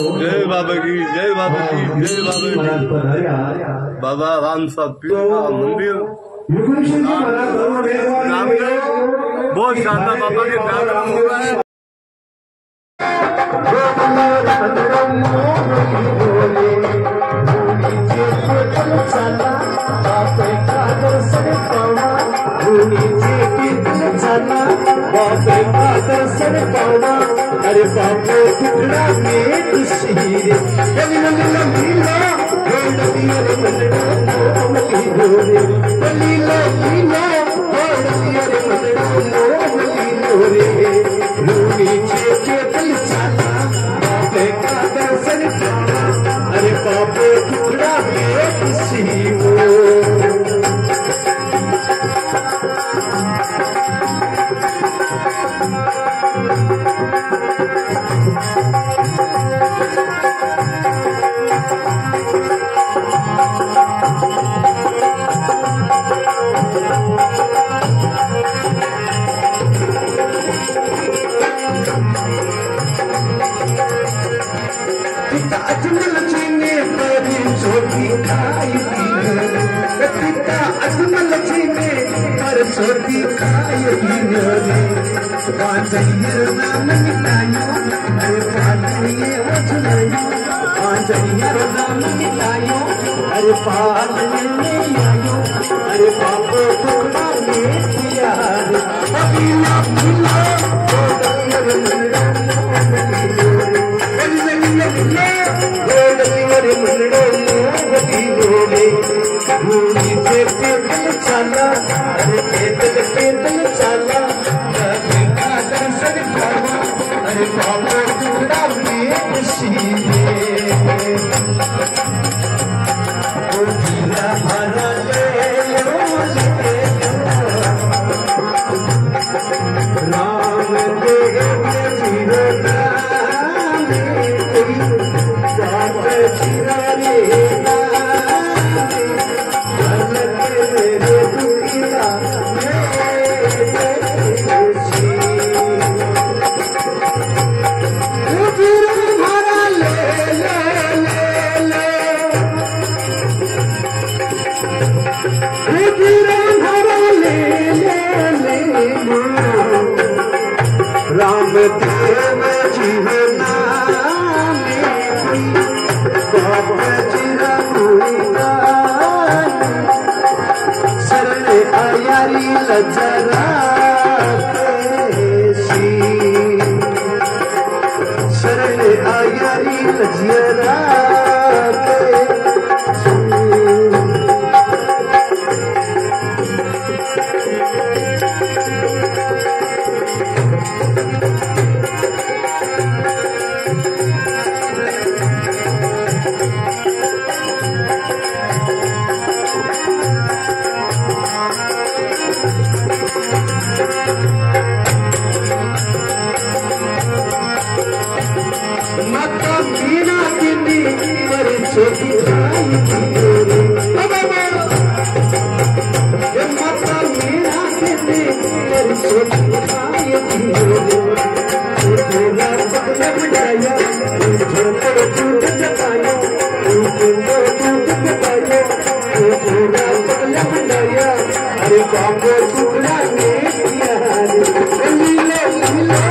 जय बाबा की, जय बाबा की, जय बाबा की। बाबा राम साहब पीर का मंदिर बहुत शानदार बाबा के प्यार हो रहा है। अरे बाबू टुकड़ा में शीरे अरे बाबू टुकड़ा में शीरो अजमल जी ने बड़ी छोटी खाई पिता अजमल जी ने पर छोटी खाई पांचैया नाम मिलायो अरे पांचैया वचनायो पांचैया नाम मिलायो अरे पांचैया आयो अरे बाबू टुकड़ा में किया अबीला मिला राम देव जीवना शरण आयारी लजरा शरण आयारी लजरा माता मीना किन्नी पर छोटी खाई माता मीना किन्नी पर छोटी खाई पूरा पगला बढ़ाया झोंपड़ टूट जताया पूरा पगला बढ़ाया अरे बाबू टुकड़ा में किया लीला लीला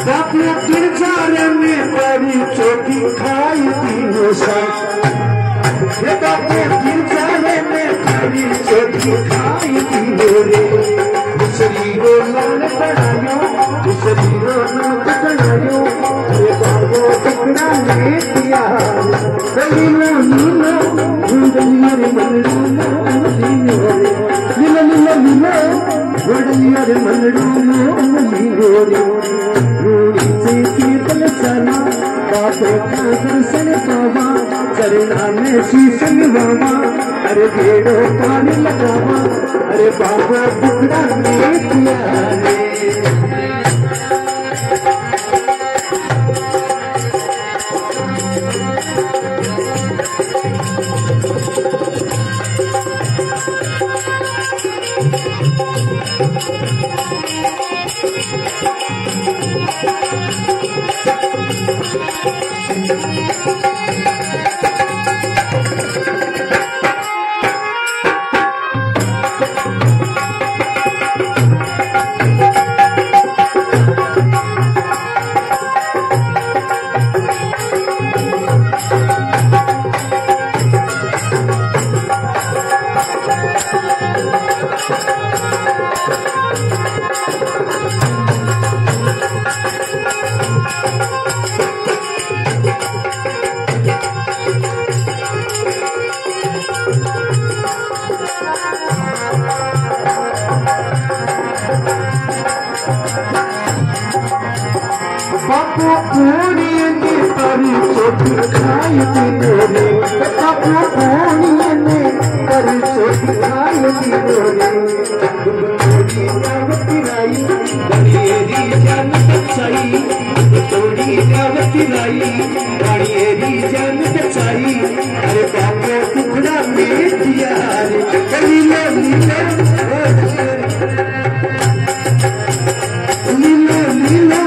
बापू गिरजारे में बड़ी चोटी खाई थी वो ये बापू गिरजारे में बड़ी चोटी खाई थी वो रे दूसरी रो लाल पढ़ायो दूसरी रो लाल पढ़ायो ये बाबू टुकड़ा ले दिया नीलो नीलो गुंडलिया रे मनड़ू नीलो नीलो नीलो नीलो गुंडलिया रे मनड़ू नीलो रे चला बापे का दर्शन पावा चरना में शीश निभावा अरे भेड़ो पानी लगावा अरे बाबा टुकड़ा ले दिया रे बापू पूरी ने परी चोटी खाई थी रे बापू पूरी ने परी चोटी खाई थी रे थोड़ी दावती लाई बड़ेरी जान सच्चाई थोड़ी दावती लाई बड़ेरी जान सच्चाई अरे बापू टुकड़ा ले दिया रे कली ले नीले नीले नीले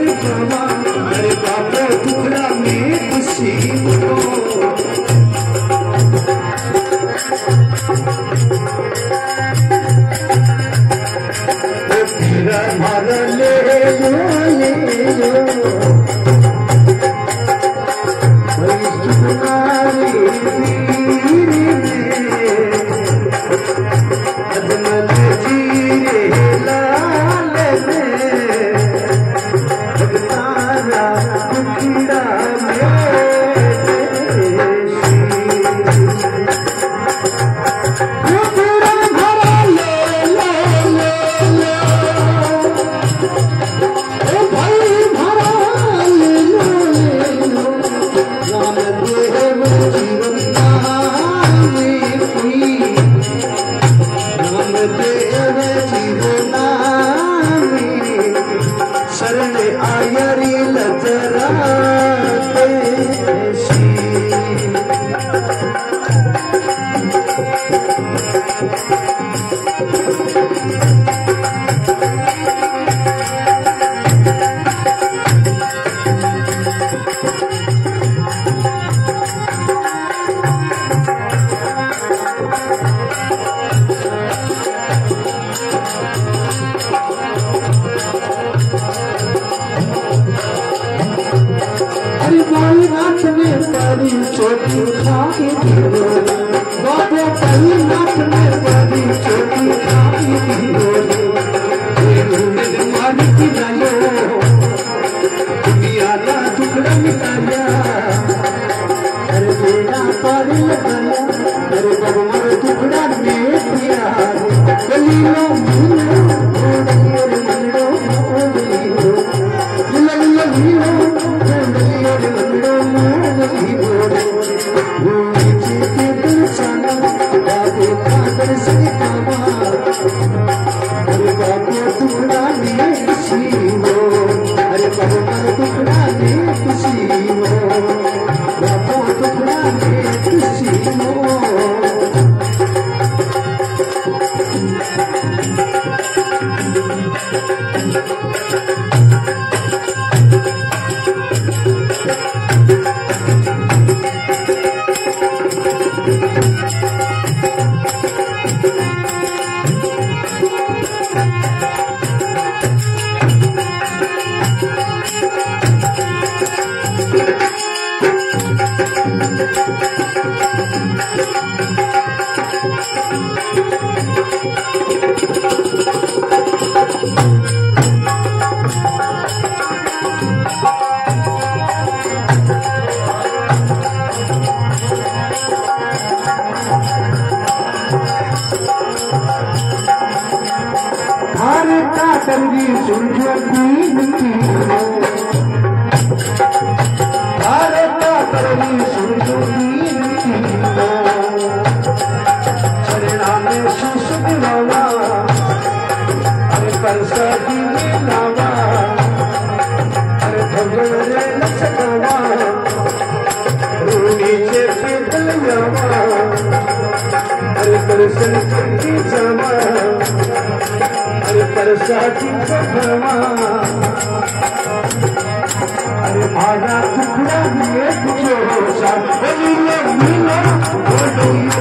अरे बाबा टुकड़ा में खुशी मारा ले शरण आयरी लजरा नाथ में परी चोटी खाई दियो बाबा परी नाथ में परी चोटी खाई दियो मालिक जायो दुनिया का टुकड़ा निकालिया अरे बेड़ा पार लगाया अरे बाबा टुकड़ा ले दिया गलीलो कंगी सुलझो दीन भारत कंगी सुलझो दीन शरणा में शीश दिलावा अरे परसा दिलावा अरे भगवान रे नचगावा नीचे पिघल जावा अरे परसन की जावा अरे परसादी भगवा अरे आजा टुकड़ा दिए तुझे होशा नीले नीला नीला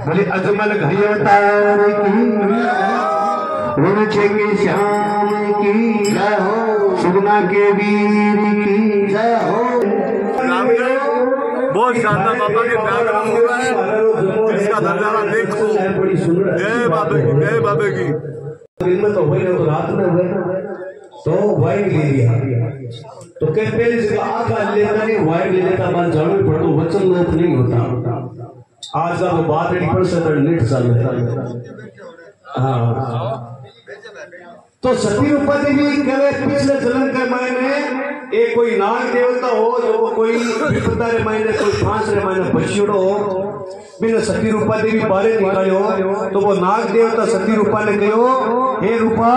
बोले अजमल घरियातार की रुचेंगे श्याम की जय हो सुगना के वीर की जय हो बहुत शानदार बाबा के प्यार जिसका नजारा देखो। जय बाबा की जय बाबा की। दिन में तो हुए तो रात में हुए तो वाइट ले लिया तो क्या पहले से आका लेता नहीं वाइट ले लेता मान जानो पड़ तो वचन लोप नहीं होता। आज का वो बात है पर सर नेट चल रहा है। हाँ तो सती रूपा देवी कहे पिछले जन्म के मायने एक कोई नाग देवता हो जो कोई विपदा रे मायने कोई फांस रे मायने बचियोड़ो हो बिना सती रूपा देवी बारे निकालो तो वो नाग देवता सती रूपा ने कहो हे रूपा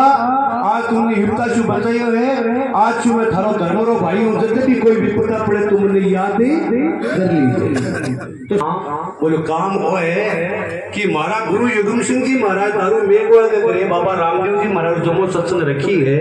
आज तुमने हिप्ता चु बचायो है आज चु मैं थारो धर्मरो भाई हूं जब भी कोई विपदा पड़े तुमने याद कर ली तो बोलो काम वो है कि मारा गुरु युगम सिंह जी महाराज दारू मेघवाल के करे बाबा रामदेव जी महाराज जमो सत्संग रखी है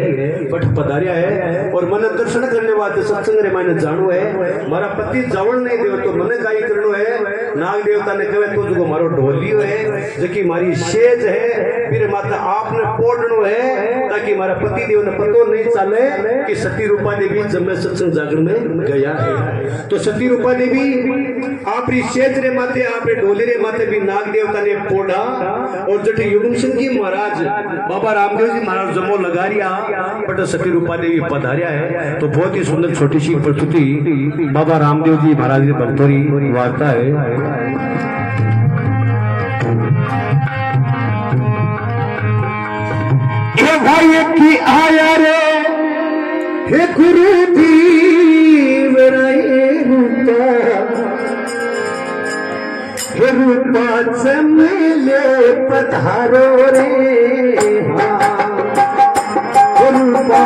पठ पधारिया है और मन दर्शन करने वास्ते सत्संग रे माने जानो है मारा पति जावण नहीं देव तो मने गाई करनो है नाग देवता ने कहे तो जो मारो ढोलियो है जकी मारी शेज है फिर माता आपने पोड़नो है ताकि मारा पति देव ने पतो नहीं चले कि सती रूपा देवी जम्मे सत्संग जागरण में गया है। तो सती रूपा देवी आपरी शेज रे माथे आपरे ढोली रे माथे भी नाग देवता ने पोड़ा और जटे युगम सिंह जी महाराज बाबा रामदेव जी महाराज जमो लगा रिया बट सती रूपा देवी पधारिया है। तो बहुत ही सुंदर छोटी सी प्रस्तुति बाबा रामदेव जी महाराज की भक्तोरी वार्ता है। भाई की आया रे हे गुरु दीव रूपा चमले पधारो रे रूपा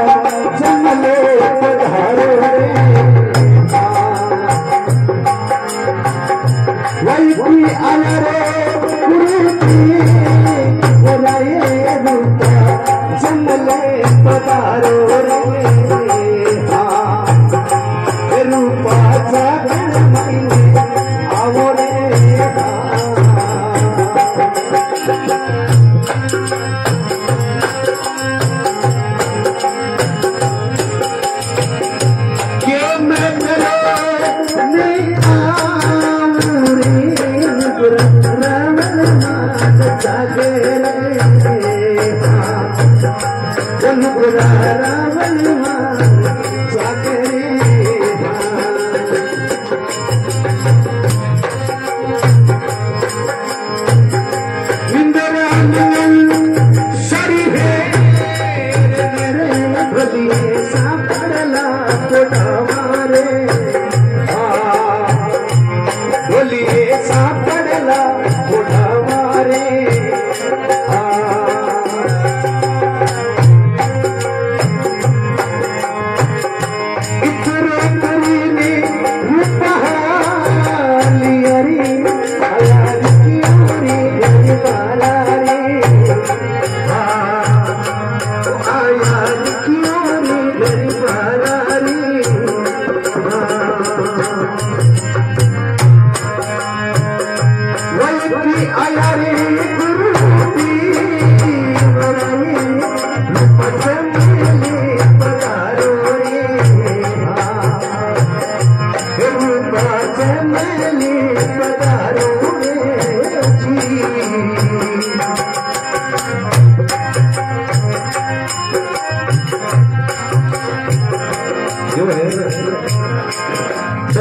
चमले पधारो रे वही की आया रे गुरु रूपा चमले पधारो रे रूपा आओ रे के मैं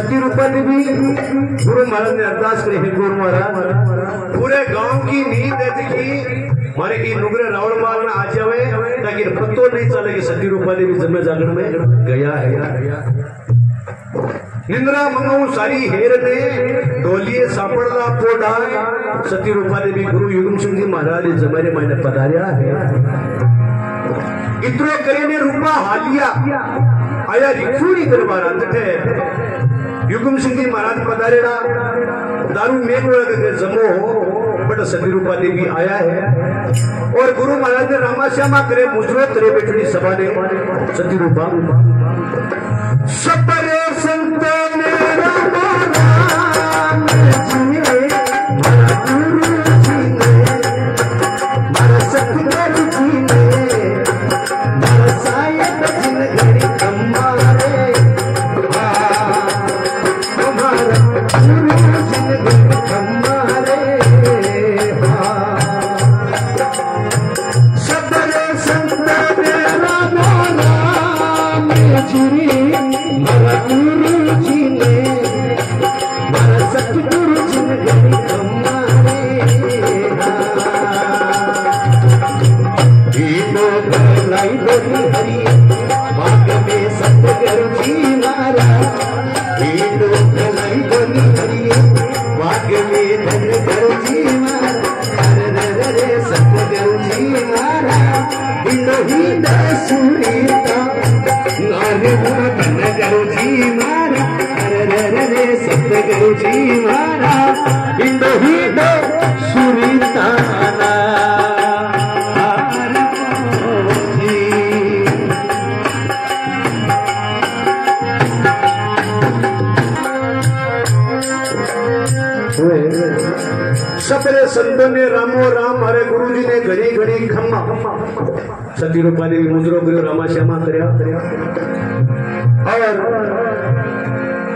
सती रूपा देवी गुरु महाराज ने अरदास करी है। गुरु महाराज पूरे गांव की नींद है की मारे की नुगरे रावण माल में आ जावे ताकि पतो नहीं चले कि सती रूपा देवी जन्म जागरण में गया है। निंद्रा मंगू सारी हेर ने डोलिए सापड़ला पोडाय सती रूपा देवी गुरु युगम सिंह जी महाराज जमारे मायने पधार्या है। इतरो करीने रूपा हालिया आया रिखूड़ी दरबार अंदर युगम सिंह जी महाराज पधारेड़ा दारू मेघ जमो बट सती रूपा देवी आया है और गुरु महाराज ने रामा श्यामा करे मुजरो तेरे बेटड़ी सभा ने सती रूपा सबरे संतों ने रामा राम जी मारा गुरु जी ने मारा सतगुरु जी ने मारा सायद जिन घड़ी कमारे हमारा गुरु जिन घड़ी कमारे सबरे संतों ने रामा राम जी मारा गुरु जी ने मारा सतगुरु जी ने घड़ी कमारे दीदो लाई बोली हरी भाग में सतगुरु जी मारा दीदो लाई बोली हरी भाग में धनगुरु जी मारा रे रे सतगुरु जी मारा बिनो ही दसुरीता नारे धनगुरु जी मारा रे सतगुरु जी मारा बिनो ही दसुरीता सबरे संतों ने रामो राम हरे गुरु जी ने घड़ी घड़ी खम्मा सती रूपा देवी मुजरो गुरु रामा श्यामा करया और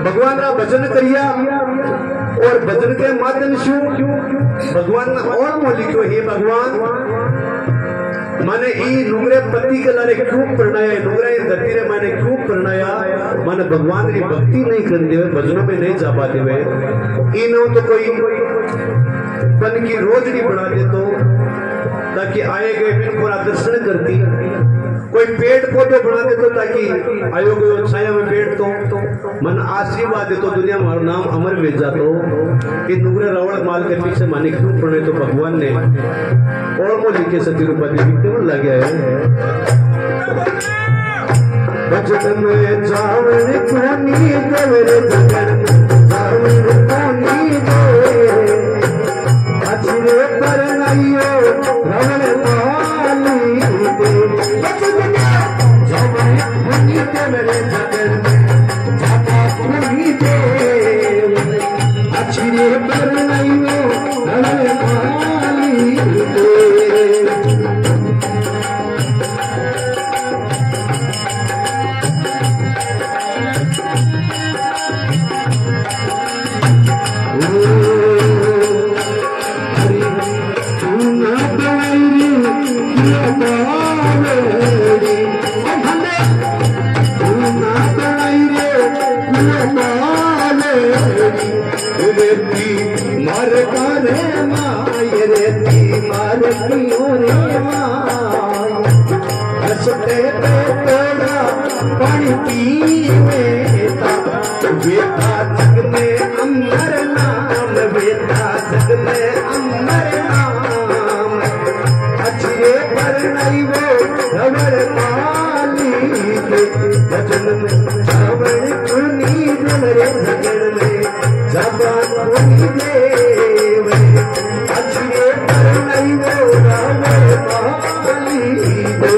भगवान का भजन करिया और भजन के माध्यम से भगवान ने और मो लिखो हे भगवान माने ई नुगरे पति के लारे क्यों प्रणया नुगरे धरती रे माने क्यों प्रणया माने भगवान की भक्ति नहीं कर देवे भजनों में नहीं जा पाते वे इनो तो कोई पन की रोजनी बना दे तो ताकि आए गए फिर पूरा दर्शन करती कोई पेड़ पौधे बना दे तो ताकि आयो गए छाया में पेड़ तो मन आशीर्वाद दे तो दुनिया में नाम अमर भेज जातो कि नुगरे रावण माल के पीछे माने क्यों पड़े तो भगवान ने और वो लिखे सती रूपा देवी क्यों लग गया है भजन में जावन कोनी देवरे जगन जावन कोनी दे अछरे पर नइयो रावण माली दे भजन में जावन कोनी देवरे जगन जाता कोनी दे अछरे पर नइयो रावण माली दे पानी पीवे बेटा जग में अमर नाम बेटा जग में अमर नाम अच्छे पर नहीं वो रवर माली के भजन में श्रवण कुनी मेरे भजन में जबान कुनी देव अच्छे पर नहीं वो रवर माली दे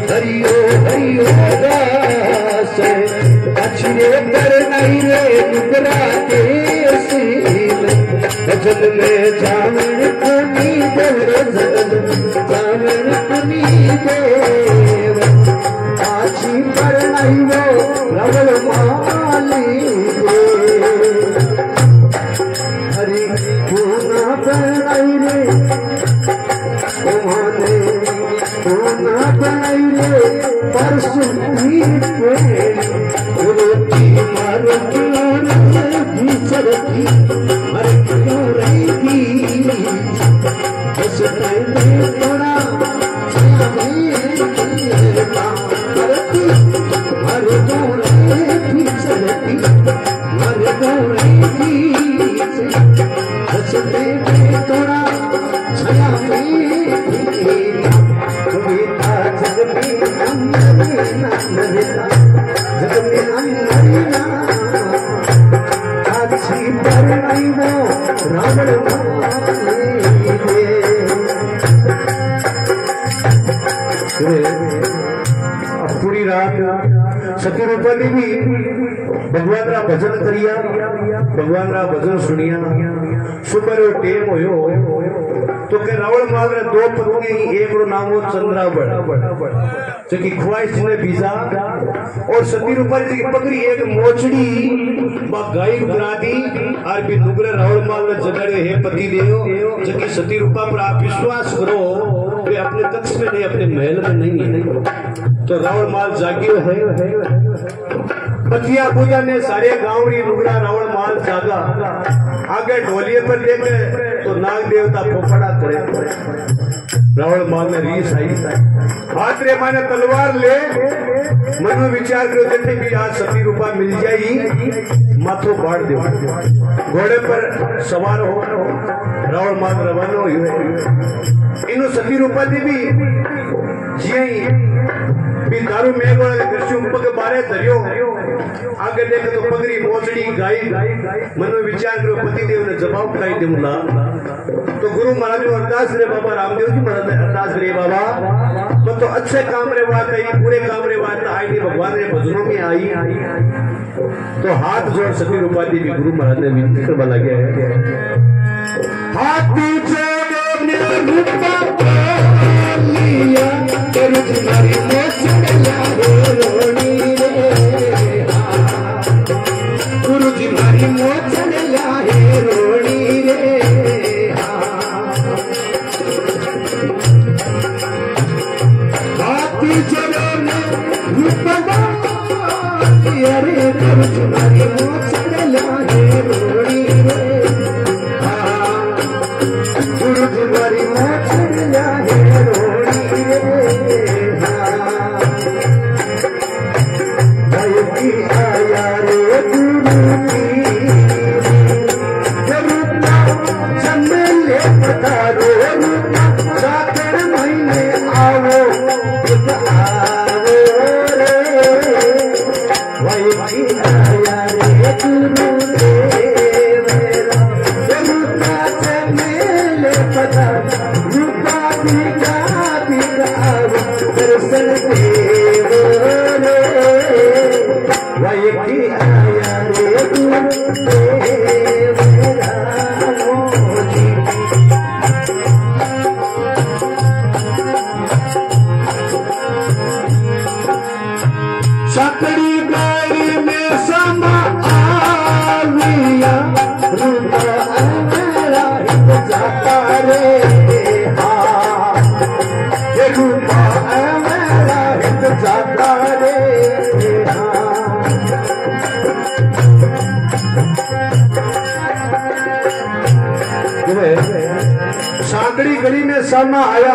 हरिओ हरिओ पर नहीं रे नुकरा के गजल में जावन कनी देव जावन कनी देव आछी पर नहीं वो रवल माली हरी पूना पर नहीं रे तुम्हारे पूना पर नहीं रे परसुई पे रोटी मारती सरती मरती रही बस पहले थोड़ा मरती मर दो रही सरती मर दो रही बस पहले थोड़ा छया कविता जग में जग में रावण पूरी रात सती रूपाली भी भगवान रा भजन करिया भगवान रा भजन सुनिया सुबह टेम होयो तो के रावण माल रे दो पत्नी एक रो नाम हो चंद्रावण जो की ख्वाहिश ने बीजा और सती रूपाली की पकड़ी एक मोचड़ी बा गाय गुजरा दी और भी दुगरे रावण माल ने जगड़े हे पति देव जो की सती रूपा पर आप विश्वास करो वे अपने कक्ष में नहीं अपने महल में नहीं है तो रावण माल जागियो है बतिया पूजा ने सारे गांव री दुगरा रावण माल जागा आगे ढोलिए पर देखे तो नाग देवता पोपड़ा करे रावण माल में रीस आई हाथ रे माने तलवार ले मन में विचार करो जैसे कि आज सती रूपा मिल जाएगी माथो बाढ़ दे घोड़े पर सवार हो रावण माल रवाना हुए इन सती रूपा देवी जी भी दारू मेघ कृष्ण के बारे धरियो आगे देखे तो पगड़ी मोचड़ी गाय मन में विचार करो पति देव ने जवाब खाई दूंगा तो गुरु महाराज को अरदास रे बाबा रामदेव जी महाराज ने अरदास रे बाबा तो अच्छे काम रे बात आई पूरे काम रे बात आई नहीं भगवान रे भजनों में आई तो हाथ जोड़ सती रूपा देवी गुरु महाराज ने विनती करवा लगे हाथ गुरु जी मारी मोचन लाए रोणी रे हाथी चलो अरे गुरु जी मारी मोचन लाए रोणी रे गुरु जी मारी मोचन लाए रोणी रे आया रे गुरु चंदले पधारो साकर महीने आओ रे वही आया रे गुरु चंदले पधारो रूपा दिखा आओ दर्शन देव वही आया रे सकड़ी गाड़ी में समा आविया रूपा जाता रे रूपा जाता रे सांकड़ी गली में सामना आया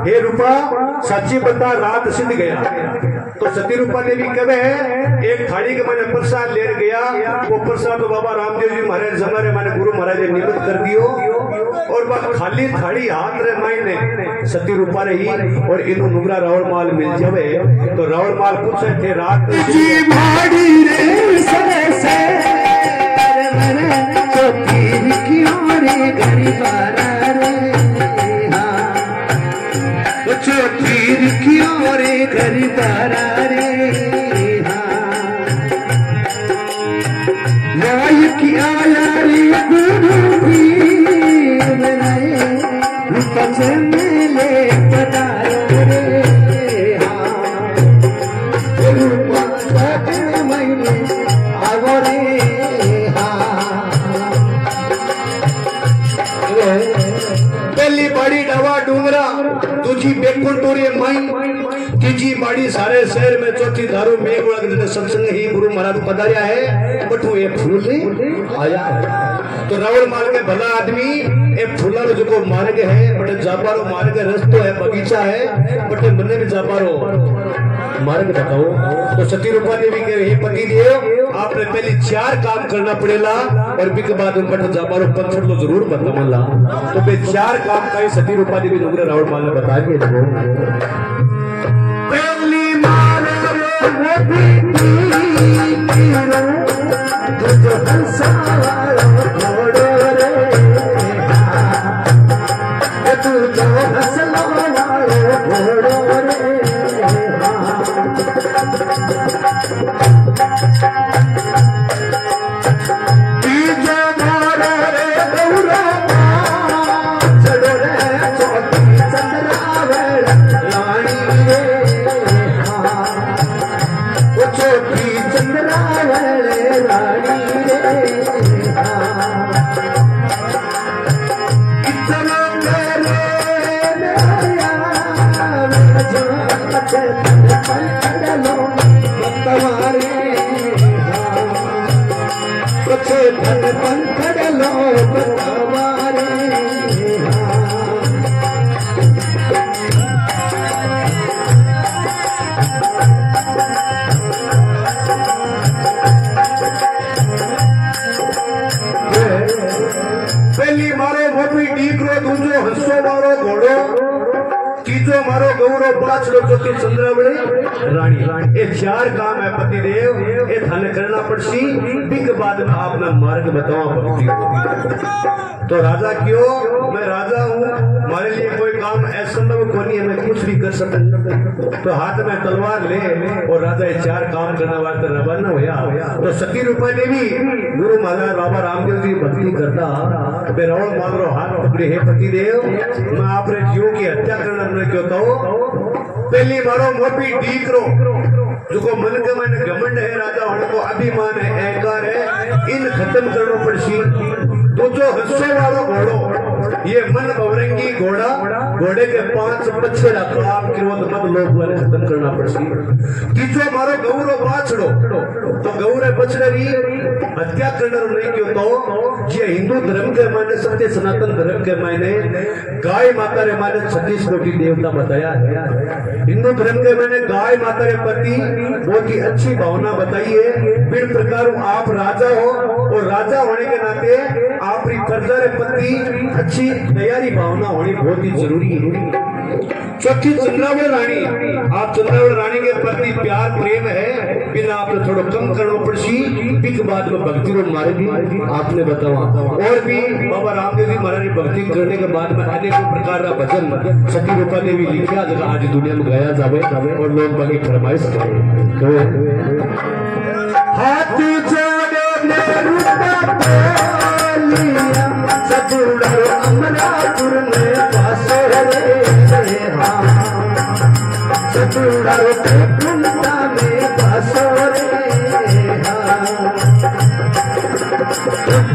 हे रूपा सच्ची बता रात सिद्ध गया तो सती रूपा देवी कवे एक थाली के मैंने प्रसाद ले गया वो प्रसाद तो बाबा रामदेव जी महाराज हमारे माने गुरु महाराज ने निमित्त कर दियो और बस खाली थाली हाथ रे मायने सती रूपा रही और इनु नुगरा रावण माल मिल जावे तो रावण माल पूछे थे रात जी भाड़ी रे सरे से तो तीर क्यों रे गरीबारा रे तो तीर क्यों रे गरीबारा रे आवो रे पहली बाड़ी डवा डूंगरा दूजी बेकुंटूरी माई तीजी बाड़ी सारे शहर में चौथी दारू मेघ सत्संग ही गुरु महाराज पधारिया है बटू ये फूल आया तो रावण मार्ग के भला आदमी ए फूला जो को मार्ग है बटे जापारो मार्ग रस्तो है बगीचा है बटे बने भी जापारो मार्ग बताओ तो सती रूपा देवी के हे पति देव आपने पहले 4 काम करना पड़ेगा और बिक बाद उन बटे जापारो पत्थर तो जरूर बतावला तो बे 4 काम का सती रूपा देवी जो रावण माल ने बता दिए पहली मार रे तुझो हंसावारो घोड़ो रे तुझो हंसवारो घोड़ो रे तीजो मार रे गौरा चढ़ो रे चौथी चंद्रावल रानी रे चौथी चंद्रावल रानी रे इतना मेरे पहली मारो मोटी डीकरो दूसरो हंसो मारो घोड़ो तीजो मारो गौरव पांचरो चौथी चंद्रावली रानी ये 4 काम है पति देव ये थाने करना पड़सी बिक बाद में आपने मार्ग बताओ तो राजा क्यों मैं राजा हूँ हमारे लिए कोई काम असंभव को नहीं है मैं कुछ भी कर सकता तो हाथ में तलवार ले और राजा ये 4 काम करने वास्ते रवाना होया तो सती रूपा देवी गुरु महाराज बाबा रामदेव जी भक्ति करता मैं रावण मारो हाथ पकड़े हे पति देव मैं आपने जीव की हत्या करना क्यों तो पहली मारो मोटी डीकरो जो को मन के मन घमंड है राजा होने को अभिमान है अहंकार है इन खत्म करना पड़सी तो जो हंसो वालो घोड़ो ये मन भवरंगी घोड़ा घोड़े के 5 बच्चे रखो आप क्रोध मत लोग वाले खत्म करना पड़सी तीसरो मारो गौरव बाछड़ो तो गौरव बछड़ी हत्या करना नहीं क्यों तो ये हिंदू धर्म के माने सत्य सनातन धर्म के माने गाय माता रे माने 36 कोटि देवता बताया है हिंदू धर्म के माने गाय माता रे प्रति बहुत ही अच्छी भावना बताई है फिर प्रकार आप राजा हो और राजा होने के नाते आपकी प्रजा रे प्रति अच्छी तैयारी भावना होनी बहुत ही जरूरी है चौथी चंद्रावल रानी आप चंद्रावल रानी के प्रति प्यार प्रेम है बिना आपने थोड़ा कम करना पड़सी बिक बाद में भक्ति रो मारेगी आपने बतावा और भी बाबा रामदेव जी महाराज भक्ति करने के बाद में अनेक प्रकार का भजन सती रूपा देवी लिखा जगह आज दुनिया में गाया जावे और लोग बड़ी फरमाइश करें तो हाथी जोड़े ने रूपा लिया सतुड़ो अमरापुर में पासो रे सतुड़ो कुंता में पासो रे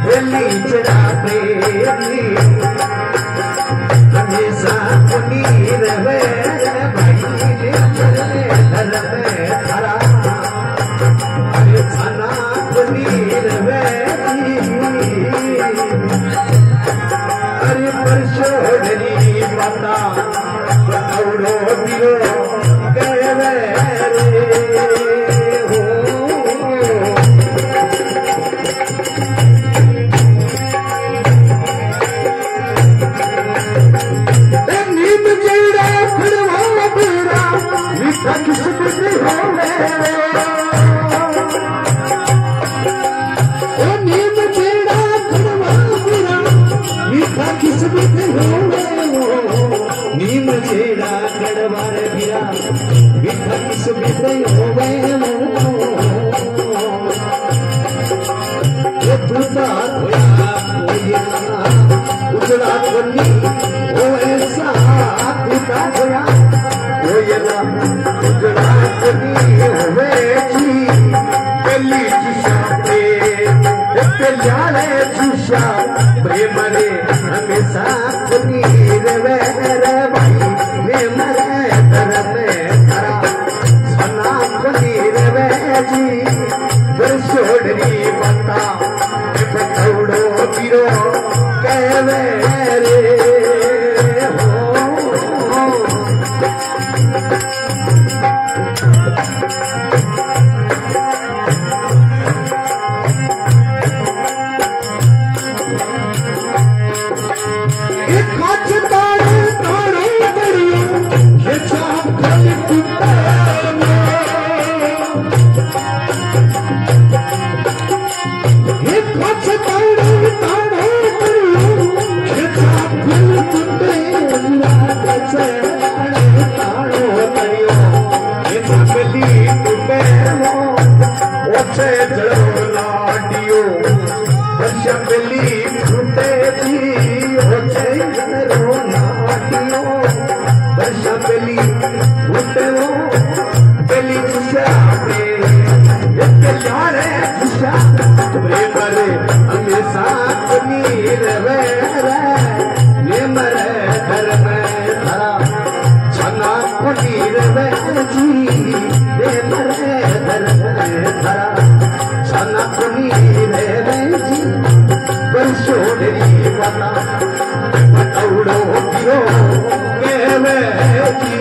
दिल्ली चढ़ा पे हमेशा पुनी रहे भाई हरा खाना पुनी रहे अरे परशोधनी माता बौड़ो दियो कहवे रे नीम जीड़ा फिरवा पीरा मीठा किस्मत होवे नीम जीड़ा फिरवा पीरा मीठा किस्मत होवे नीम जेड़ा गड़वार भिरा मीठा किस्मत होवे तुझा होया कोई उजड़ा बनी हो ऐसा तुझा होया कोई उजड़ा बनी होवे जी पहली जी बरसोड़नी बता बतौड़ो पिरो कहवे रे जी